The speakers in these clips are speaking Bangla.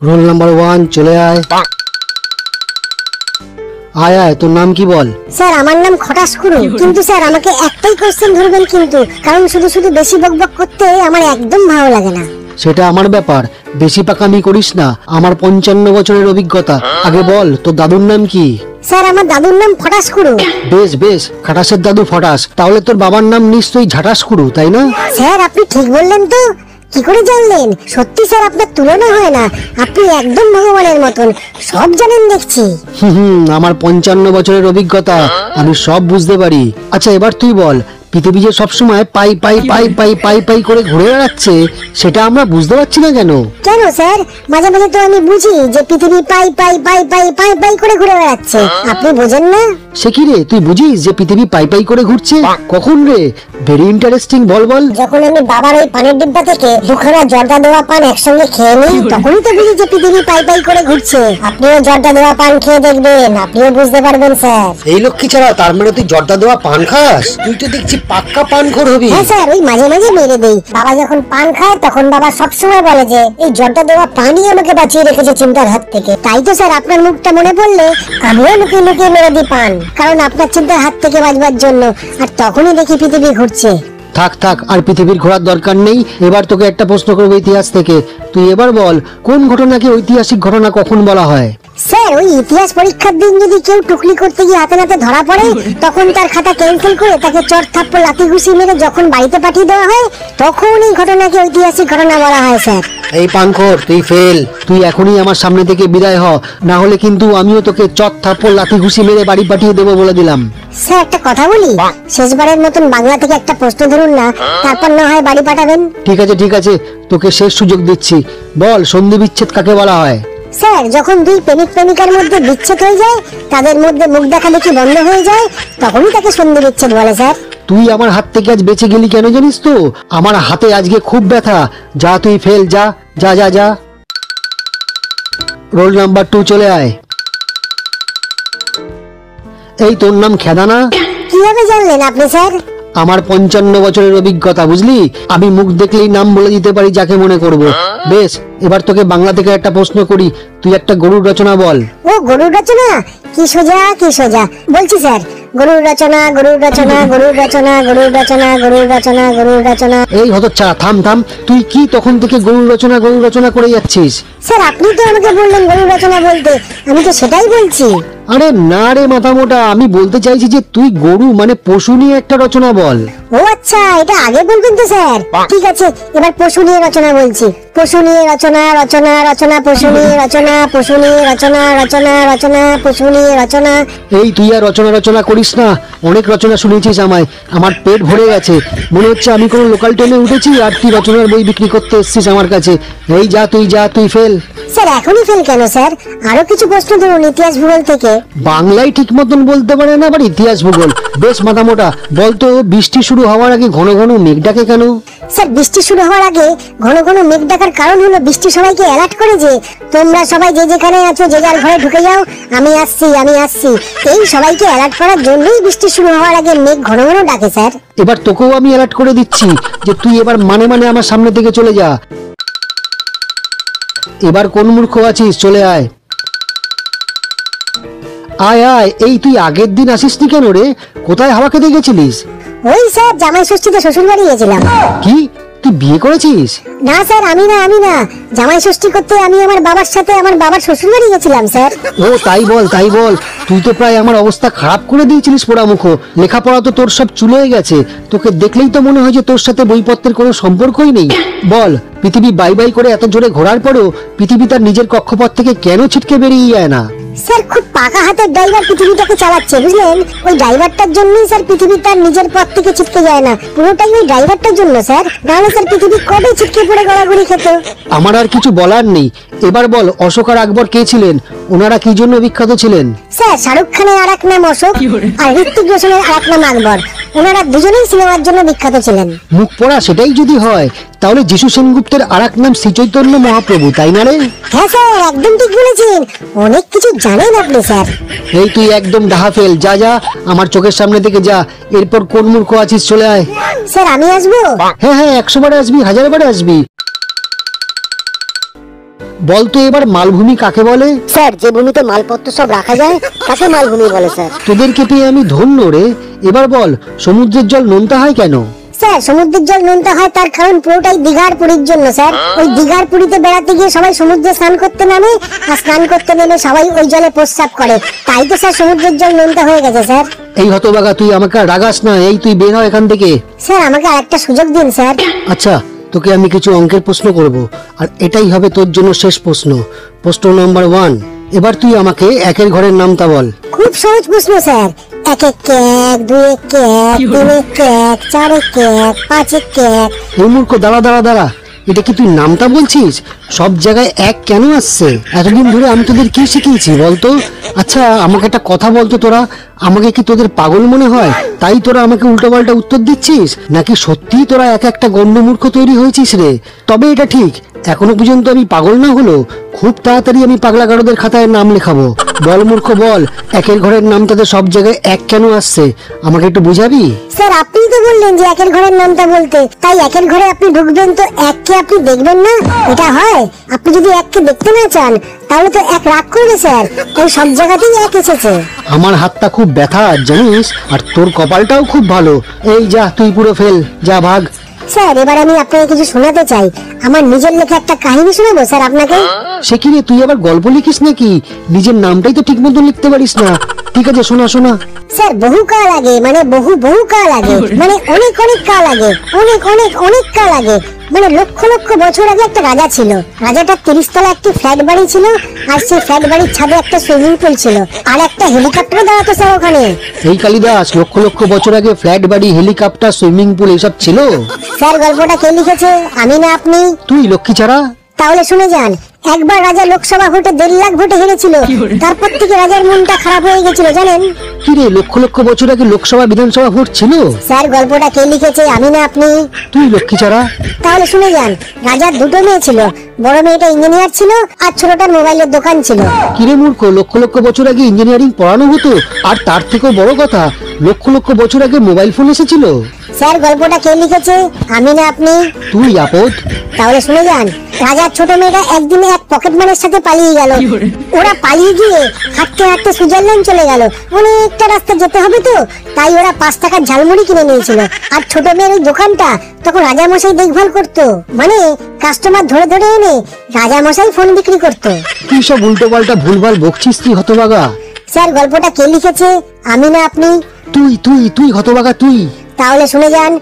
রোল নাম্বার 1 চলে আয়। আয় আয়, তোর নাম কি বল? স্যার আমার নাম খটাস কুরু, কিন্তু স্যার আমাকে একটাই কোশ্চেন ধরবেন কিন্তু, কারণ শুধু শুধু বেশি বকবক করতে আমার একদম ভালো লাগে না। সেটা আমার ব্যাপার, বেশি পাকামি করিস না। আমার 55 বছরের অভিজ্ঞতা। আগে বল তোর দাদুর নাম কি? স্যার আমার দাদুর নাম ফটাস কুরু। বেশ বেশ, খাটাসের দাদু ফটাস। তাহলে তোর বাবার নাম নিশ্চয়ই ঝাটাস কুরু, তাই না? স্যার আপনি ঠিক বললেন তো, কি করে জানলেন? সত্যি স্যার আপনার তুলনা হয় না, আপনি একদম ভগবানের মতন, সব জানেন দেখছি। আমার 55 বছরের অভিজ্ঞতা, আমি সব বুঝতে পারি। আচ্ছা এবার তুই বল, পৃথিবী যে সবসময় পাই পাই পাই পাই পাই পাই করে ঘুরে বেড়াচ্ছে, সেটা আমরা বুঝতে পারছি না কেন? কেন স্যার, মাঝে মাঝে তো আমি বুঝি যে পৃথিবী পাই পাই পাই পাই পাই পাই করে ঘুরে বেড়াচ্ছে, আপনি বোঝেন না? সে কি রে, তুই বুঝিস যে পৃথিবী পাই পাই করে ঘুরছে? কখন রে? ভেরি ইন্টারেস্টিং, বল বল। যখন আমি বাবার ওই পানের ডিব্বা থেকে দুখানা জর্দা দেওয়া পান একসঙ্গে খেয়ে নিই, তখনই তো বুঝি যে পৃথিবী পাই পাই করে ঘুরছে। আপনিও জর্দা দেওয়া পান খেয়ে দেখবেন, আপনিও বুঝতে পারবেন স্যার। এই লক্ষ্মী ছাড়া, তার মানে তুই জর্দা দেওয়া পান খাস? তুই তো দেখছি পাক্কা পানখোর হবি। হ্যাঁ স্যার, ওই মাঝে মাঝে মেরে দেই। বাবা যখন পান খায় তখন বাবা সবসময় বলে যে এই জর্দা দেওয়া পানই আমাকে বাঁচিয়ে রেখেছে চিন্তার হাত থেকে। তাই তো স্যার আপনার মুখটা মনে পড়লে আমিও লুকিয়ে লুকিয়ে মেরে দিই পান, কারণ আপনার চিন্তার হাত থেকে বাঁচবার জন্য। আর তখনই দেখি পৃথিবী ঘুরছে। থাক থাক, আর পৃথিবীর ঘোরার দরকার নেই। এবার তোকে একটা প্রশ্ন করবো ইতিহাস থেকে। তুই এবার বল, কোন ঘটনাকে ঐতিহাসিক ঘটনা কখন বলা হয়? স্যার ওই ইতিহাস পরীক্ষার দিন যদি কেউ টুকলি করতে গিয়ে হাতে নাতে ধরা পড়ে, তখন তার খাতা ক্যান্সেল করে তাকে চট থাপ্পড় লাথি ঘুষি মেরে যখন বাড়িতে পাঠিয়ে দেওয়া হয়, তখন এই ঘটনাকে ঐতিহাসিক ঘটনা বলা হয় স্যার। এই পানখোর, তুই ফেল। তুই এখনই আমার সামনে থেকে বিদায় হ, না হলে কিন্তু আমিও তোকে চট থাপ্পড় লাথি ঘুষি মেরে বাড়ি পাঠিয়ে দেবো বলে দিলাম। স্যার একটা কথা বলি, শেষবারের মতন বাংলা থেকে একটা প্রশ্ন ধরুন না, তারপর না হয় বাড়ি পাঠাবেন। ঠিক আছে ঠিক আছে, তোকে শেষ সুযোগ দিচ্ছি। বল, সন্ধি বিচ্ছেদ কাকে বলা হয়? স্যার যখন দুই প্রেমিক প্রেমিকার মধ্যে বিচ্ছেদ হয়ে যায়, তাদের মধ্যে মুখ দেখাদেখি বন্ধ হয়ে যায়, তখনই তাকে সন্ধি বিচ্ছেদ বলে স্যার। তুই আমার হাত থেকে আজ বেঁচে গেলি কেন জানিস তো? আমার হাতে আজকে খুব ব্যথা। যা তুই ফেল, যা যা যা যা। রোল নাম্বার 2 চলে আয়। এই তোর নাম খেদা না? কিভাবে জানলেন আপনি স্যার? আমার 55 বছরের অভিজ্ঞতা, বুঝলি? আমি মুখ দেখলেই নাম বলে দিতে পারি যাকে মনে করব। বেশ, এবার তোকে বাংলা থেকে একটা প্রশ্ন করি। তুই একটা গরুর রচনা বল। ও গরুর রচনা? কি সোজা কি সোজা, বলছি স্যার। গরুর রচনা, গরুর রচনা, গরুর রচনা, গরুর রচনা, গরুর রচনা, গরুর রচনা। এই হতচ্ছাড়া, থাম থাম। তুই কি তখন থেকে গরুর রচনা করে যাচ্ছিস? স্যার আপনি তো আমাকে বললেন গরুর রচনা বলতে, আমি তো সেটাই বলছি। আরে না রে মাথা মোটা, আমি বলতে চাইছি যে তুই গরু মানে পশু নিয়ে একটা রচনা বল। ও আচ্ছা, এটা আগে বলবেন তো স্যার। ঠিক আছে, এবার পশু নিয়ে রচনা বলছি। পশু নিয়ে রচনা, রচনা রচনা, পশু নিয়ে রচনা, পশু নিয়ে রচনা, রচনা রচনা, পশু নিয়ে রচনা। এই তুই আর রচনা করিস না। অনেক রচনা শুনেছিস আমায়, আমার পেট ভরে গেছে। মনে হচ্ছে আমি কোনো লোকাল ট্রেনে উঠেছি আর তুই রচনার বই বিক্রি করতে এসেছিস আমার কাছে। এই যা তুই ফেল। স্যার এখনই ফেল কেন স্যার? আরো কিছু প্রশ্ন ধরুন ইতিহাস ভূগোল থেকে। বাংলায় ঠিক মতন বলতে পারে না, আবার ইতিহাস ভূগোল। বেশ মাথা মোটা, বলতো বৃষ্টি শুরু হওয়ার আগে ঘন ঘন মেঘ ডাকে কেন? স্যার বৃষ্টি শুরু হওয়ার আগে ঘন ঘন মেঘ ডাকার কারণ হলো বৃষ্টি সবাইকে অ্যালার্ট করে যে তোমরা সবাই যে যেখানে আছো যে যার ঘরে ঢুকে যাও, আমি আসছি আমি আসছি। এই সবাইকে অ্যালার্ট করার জন্যই বৃষ্টি শুরু হওয়ার আগে মেঘ ঘন ঘন ডাকে স্যার। এবার তোকেও আমি অ্যালার্ট করে দিচ্ছি যে তুই এবার মানে আমার সামনে থেকে চলে যা। এবার কোন মূর্খ আছিস, চলে আয়। আয় আয়। এই তুই আগের দিন আসিসনি কেন রে? কোথায় হাওয়া খেতে গেছিলিস? ওই স্যার জামাই ষষ্ঠীতে শ্বশুর বাড়ি গেছিলাম। কি, তুই বিয়ে করেছিস? না স্যার, আমি না জামাই ষষ্ঠী করতে আমি আমার বাবার সাথে আমার বাবার শ্বশুর বাড়ি গেছিলাম স্যার। ও তাই বল। তুই তো প্রায় আমার অবস্থা খারাপ করে দিয়েছিলিস পোড়ামুখ। লেখাপড়া তো তোর সব চুলোয় গেছে। তোকে দেখলেই তো মনে হয় যে তোর সাথে বইপত্রের কোনো সম্পর্কই নেই। বল, পৃথিবী বাই বাই করে এত জোরে ঘোরার পরেও পৃথিবী তার নিজের কক্ষপথ থেকে কেন ছিটকে বেরিয়ে যায় না? স্যার খুব পাকা হাতের ড্রাইভার পৃথিবীটাকে চালাচ্ছে, বুঝলেন? ওই ড্রাইভারটার জন্যই স্যার পৃথিবী তার নিজের পথ থেকে ছিটকে যায় না। পুরোটাই ওই ড্রাইভারটার জন্য স্যার, নাহলে স্যার পৃথিবী কবে ছিটকে পড়ে গড়াগড়ি খেত। আমার আর কিছু বলার নেই। এবার বল, অশোক আর আকবর কে ছিলেন? ওনারা কি জন্য বিখ্যাত ছিলেন? স্যার শাহরুখ খানের আর এক নাম অশোক, আর ঋত্বিক রোশনের আর এক নাম আকবর। ওনারা দুজনেই সিনেমার জন্য বিখ্যাত ছিলেন। মুখ পড়া সেটাই যদি হয়, তাহলে যিশু সেনগুপ্তের আর এক নাম শ্রী চৈতন্য মহাপ্রভু, তাই না রে? হ্যাঁ স্যার, একদম ঠিক বলেছেন। অনেক কিছু জানেন আপনি স্যার। এই তুই একদম ডাহা ফেল, যা যা আমার চোখের সামনে থেকে যা। এরপর কোন মূর্খ আছিস, চলে আয়। স্যার আমি আসবো? হ্যাঁ 100 বারে আসবি, 1000 বারে আসবি। বলতো এবার মালভূমি কাকে বলে? স্যার যে ভূমিতে মালপত্র সব রাখা যায় তাকে মালভূমি বলে স্যার। তোদেরকে পেয়ে আমি ধন্য রে। এবার বল সমুদ্রের জল নোনতা হয় কেন? স্যার সমুদ্রের জল নোনতা হয় তার কারণ পুরোটাই দীঘার পুরীর জন্য স্যার। ওই দীঘার পুরীতে বেড়াতে গিয়ে সবাই সমুদ্রে স্নান করতে নামে, আর স্নান করতে নেমে সবাই ওই জলে প্রস্রাব করে, তাই তো স্যার সমুদ্রের জল নোনতা হয়ে গেছে স্যার। এই হতবাগা তুই আমাকে আর রাগাস না, এই তুই বের হ এখান থেকে। স্যার আমাকে আরেকটা সুযোগ দিন স্যার। আচ্ছা তোকে আমি কিছু অঙ্কের প্রশ্ন করব, আর এটাই হবে তোর জন্য শেষ প্রশ্ন। প্রশ্ন নম্বর 1, এবার তুই আমাকে একের ঘরের নামটা বল। খুব সহজ প্রশ্ন স্যার। 1 1 1 2 1 1 3 1 1 4 1 1 5 1 1। এই মূর্খ, দাঁড়া দাঁড়া দাঁড়া, এটা কি তুই নামটা বলছিস? সব জায়গায় এক কেন আসছে? এতদিন ধরে আমি তোদের কি শিখিয়েছি বলতো? আচ্ছা আমাকে একটা কথা বলতো, তোরা আমাকে কি তোদের পাগল মনে হয় তাই তোরা আমাকে উল্টোপাল্টা উত্তর দিচ্ছিস, নাকি সত্যিই তোরা এক একটা গণ্ডমূর্খ তৈরি হয়েছিস রে? তবে এটা ঠিক, এখনো পর্যন্ত আমি পাগল না হলো খুব তাড়াতাড়ি আমি পাগলা গারদের খাতায় নাম লেখাবো। বল মূর্খ বল, একের ঘরের নামটাতে সব জায়গায় এক কেন আসছে আমাকে একটু বুঝাবি? স্যার আপনি তো বললেন যে একের ঘরের নামটা বলতে, তাই একের ঘরে আপনি ঢুকবেন তো এককে আপনি দেখবেন না, এটা হয়? আপনি যদি এককে দেখতে না চান তাহলে তো এক রাগ করবে স্যার, তাই সব জায়গাতেই এক এসেছে। আমার হাতটা খুব ব্যথা জানিস, আর তোর কপালটাও খুব ভালো। এই যা তুই পুরো ফেল, যা ভাগ। স্যার এবার আমি আপনাকে কিছু শোনাতে চাই, আমার নিজের লেখা একটা কাহিনী শোনাবো স্যার আপনাকে। সে কি রে, তুই আবার গল্প লিখিস নাকি? নিজের নামটাই তো ঠিক মতো লিখতে পারিস না। ঠিক আছে শোনা শোনা। স্যার বহু কাল আগে, মানে বহু বহু কাল আগে, মানে অনেক অনেক কাল আগে, অনেক অনেক অনেক কাল আগে, মানে লক্ষ লক্ষ বছর আগে একটা রাজা ছিল। রাজাটার 30 তলা একটি ফ্ল্যাট বাড়ি ছিল, আর সেই ফ্ল্যাট বাড়ির ছাদে একটা সুইমিং পুল ছিল, আর একটা হেলিকপ্টার দাঁড়াতো স্যার ওখানে। এই কালিদাস, লক্ষ লক্ষ বছর আগে ফ্ল্যাট বাড়ি, হেলিকপ্টার, সুইমিং পুল এসব ছিল? স্যার গল্পটা কে লিখেছে, আমি না আপনি? তুই লক্ষ্মী ছাড়া। তাহলে শুনে যান। একবার রাজা লোকসভা ভোটে 1.5 লাখ ভোটে হেরেছিল, তারপর থেকে রাজার মনটা খারাপ হয়ে গেছিল জানেন। কি রে, লক্ষ লক্ষ বছর আগে লোকসভা বিধানসভা ভোট ছিল? স্যার গল্পটা কে লিখেছে, আমি না আপনি? তুই লক্ষ্মী ছাড়া। তাহলে শুনে যান। রাজার 2টো মেয়ে ছিল, বড় মেয়েটা ইঞ্জিনিয়ার ছিল আর ছোটটার মোবাইলের দোকান ছিল। কিরে মূর্খ, লক্ষ লক্ষ বছর আগে ইঞ্জিনিয়ারিং পড়ানো হতো, আর তার থেকেও বড় কথা লক্ষ লক্ষ বছর আগে মোবাইল ফোন এসেছিল। স্যার গল্পটা কে লিখেছে, আমি না আপনি? তুই আপদ। তাহলে শুনে যান। রাজার ছোট মেয়েটা একদিনে এক পকেটম্যানের সাথে পালিয়ে গেল। ওরা পালিয়ে গিয়ে হাঁটতে হাঁটতে সুইজারল্যান্ড চলে গেল। অনেকটা রাস্তা যেতে হবে তো, তাই ওরা 5 টাকার ঝালমুড়ি কিনে নিয়েছিল। আর ছোট মেয়ের ওই দোকানটা তখন রাজামশাই দেখভাল করতো, মানে কাস্টমার ধরে ধরে এনে রাজামশাই ফোন বিক্রি করতো। কি সব উল্টো পাল্টা ভুলভাল বকছিস তুই হতভাগা? স্যার গল্পটা কে লিখেছে, আমি না আপনি? তুই তুই তুই হতভাগা তুই। তাহলে শুনে যান।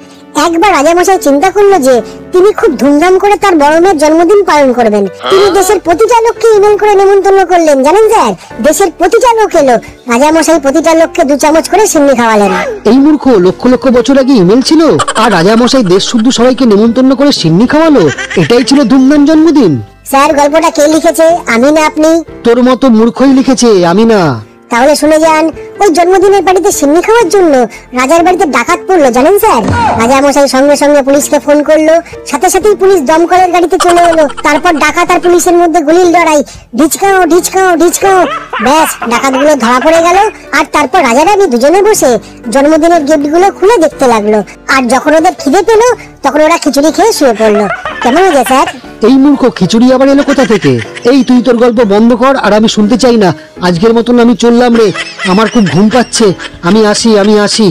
একবার রাজামশাই চিন্তা করলো যে তিনি খুব ধুমধাম করে তার বড় মেয়ের জন্মদিন পালন করবেন। তিনি দেশের প্রতিটা লোককে ইমেল করে নেমন্তন্ন করলেন জানেন স্যার। দেশের প্রতিটা লোক এলো, রাজামশাই প্রতিটা লোককে 2 চামচ করে সিন্নি খাওয়ালেন। এই মূর্খ, লক্ষ লক্ষ বছর আগে ইমেল ছিল, আর রাজামশাই দেশ শুদ্ধ সবাইকে নেমন্তন্ন করে সিন্নি খাওয়ালো, এটাই ছিল ধুমধাম জন্মদিন? স্যার গল্পটা কে লিখেছে, আমি না আপনি? তোর মতো মূর্খই লিখেছে, আমি না। তাহলে শুনে যান। ওই জন্মদিনের বাড়িতে সিন্নি খাওয়ার জন্য রাজার বাড়িতে ডাকাত পড়লো জানেন স্যার। রাজামশাই সঙ্গে সঙ্গে পুলিশকে ফোন করলো, সাথে সাথেই পুলিশ দমকলের গাড়িতে চলে এলো। তারপর ডাকাত আর পুলিশের মধ্যে গুলির লড়াই, ঢিচকাও ঢিচকাও ঢিচকাও, ব্যাস ডাকাতগুলো ধরা পড়ে গেল। আর তারপর রাজা রানী দুজনে বসে জন্মদিনের গিফটগুলো খুলে দেখতে লাগলো। আর যখন ওদের খিদে পেলো তখন ওরা খিচুড়ি খেয়ে শুয়ে পড়লো। কেমন হয়েছে স্যার? এই মূর্খ, খিচুড়ি আবার এলো কোথা থেকে? এই তুই তোর গল্প বন্ধ কর, আর আমি শুনতে চাই না। আজকের মতন আমি চললাম রে, আমার খুব ঘুম পাচ্ছে, আমি আসি।